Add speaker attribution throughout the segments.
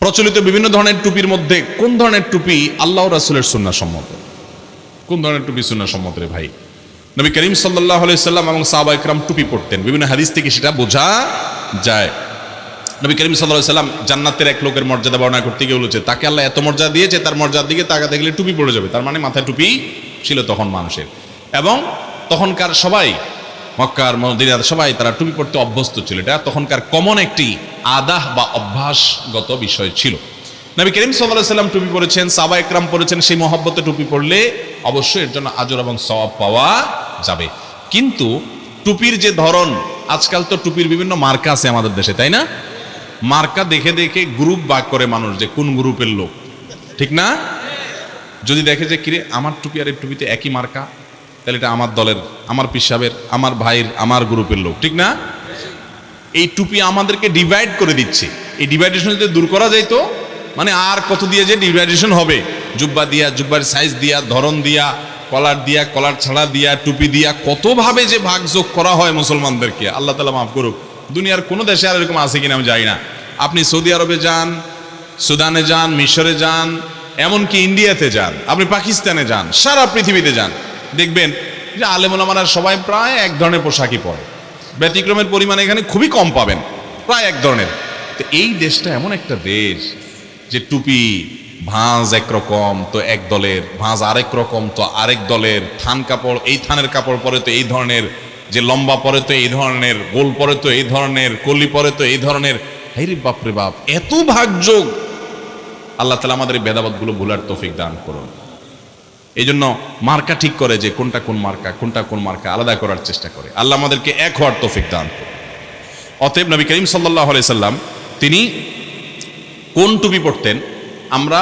Speaker 1: প্রচলিত বিভিন্ন ধরনের টুপির মধ্যে কোন ধরনের টুপি আল্লাহ রাসূলের সুন্নাহ সম্মত? কোন ধরনের টুপি সুন্নাহ সম্মত রে ভাই? নবী করিম সাল্লাল্লাহু আলাইহি সাল্লাম এবং সাহাবায়ে কেরাম টুপি পরতেন, বিভিন্ন হাদিস থেকে সেটা বোঝা যায়। নবী করিম সাল্লাল্লাহু আলাইহি সাল্লাম জান্নাতের এক লোকের মর্যাদা বর্ণনা করতে গিয়ে বলেছে, তাকে আল্লাহ এত মর্যাদা দিয়েছে, তার মর্যাদার দিকে তাকাতে গেলে টুপি পড়ে যাবে। তার মানে মাথায় টুপি ছিল তখন মানুষের, এবং তখনকার সবাই মক্কার মদিনার সবাই তারা টুপি পরতে অভ্যস্ত ছিল। এটা তখনকার কমন একটি আদাহ বা অভ্যাসগত বিষয় ছিল। নবী করিম সাল্লাল্লাহু আলাইহি সাল্লাম টুপি পরেছেন, সাহাবায়ে কেরাম পরেছেন, সেই মহব্বতে টুপি পরলে অবশ্যই এর জন্য আজর এবং সওয়াব পাওয়া যাবে। কিন্তু টুপির যে ধরন, আজকাল তো টুপির বিভিন্ন মার্কা আছে আমাদের দেশে, তাই না? মার্কা দেখে দেখে গ্রুপ ভাগ করে মানুষ যে কোন গ্রুপের লোক, ঠিক না? যদি দেখে যে কিরে আমার টুপি আর এর টুপিতে একই মার্কা, তাহলে এটা আমার দলের, আমার পিসাবের, আমার ভাইয়ের, আমার গ্রুপের লোক, ঠিক না? এই টুপি আমাদেরকে ডিভাইড করে দিচ্ছে। এই ডিভাইডেশন যদি দূর করা যায় তো মানে আর কত দিয়ে যে ডিভাইডেশন হবে, জুব্বা দিয়া, জুব্বার সাইজ দিয়া, ধরন দিয়া, কলার দিয়া, কলার ছাড়া দিয়া, টুপি দিয়া, কতভাবে যে ভাগযোগ করা হয় মুসলমানদেরকে, আল্লাহ তাআলা মাফ করুক। দুনিয়ার কোনো দেশে আর এরকম আছে কিনা আমি জানি না। আপনি সৌদি আরবে যান, সুদানে যান, মিশরে যান, এমনকি ইন্ডিয়াতে যান, আপনি পাকিস্তানে যান, সারা পৃথিবীতে যান, দেখবেন যে আলেম ওলামারা সবাই প্রায় এক ধরনের পোশাকই পরে। ব্যতিক্রমের পরিমাণ এখানে খুবই কম পাবেন, প্রায় এক ধরনের। তো এই দেশটা এমন একটা দেশ যে টুপি ভাঁজ একরকম তো এক দলের, ভাঁজ আরেক রকম তো আরেক দলের, থান কাপড় এই থানের কাপড় পরে তো এই ধরনের, যে লম্বা পরে তো এই ধরনের, গোল পরে তো এই ধরনের, কলি পরে তো এই ধরনের। হাইরে বাপরে বাপ, এত ভাগযোগ! আল্লাহ তাআলা আমাদের এই ভেদাভেদগুলো ভুলার তৌফিক দান করুন। এই জন্য মার্কা ঠিক করে যে কোনটা কোন মার্কা, কোনটা কোন মার্কা আলাদা করার চেষ্টা করে। আল্লাহ আমাদেরকে এক হওয়ার তৌফিক দান করুন। অতএব নবী করিম সাল্লাল্লাহু আলাইহি সাল্লাম তিনি কোন টুপি পরতেন? আমরা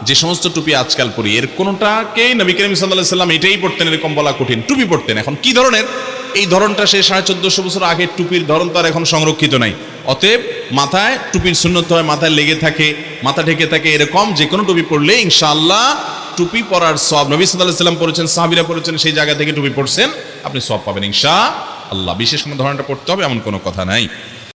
Speaker 1: যে সমস্ত টুপি আজকাল পরি এর কোনটাকেই নবী করিম সাল্লাল্লাহু আলাইহি সাল্লাম এটাই পরতেন এরকম বলা কঠিন। টুপি পরতেন। এখন কি ধরনের এই ধরনটা, সে 1450 বছর আগের টুপির ধরন তো আর এখন সংরক্ষিত নাই। অতএব মাথায় টুপির সুন্নত হয়, মাথায় লেগে থাকে, মাথা ঢেকে থাকে, এরকম যে কোনো টুপি পরলে ইনশাআল্লাহ টুপি পরার সওয়াব নবী সাল্লাল্লাহু আলাইহি সাল্লাম পড়েছেন, সাহাবীরা পড়েছেন, সেই জায়গা থেকে টুপি পড়ছেন, আপনি সওয়াব পাবেন ইনশাআল্লাহ। বিশেষ কোনো ধরনটা পড়তে হবে এমন কোনো কথা নাই।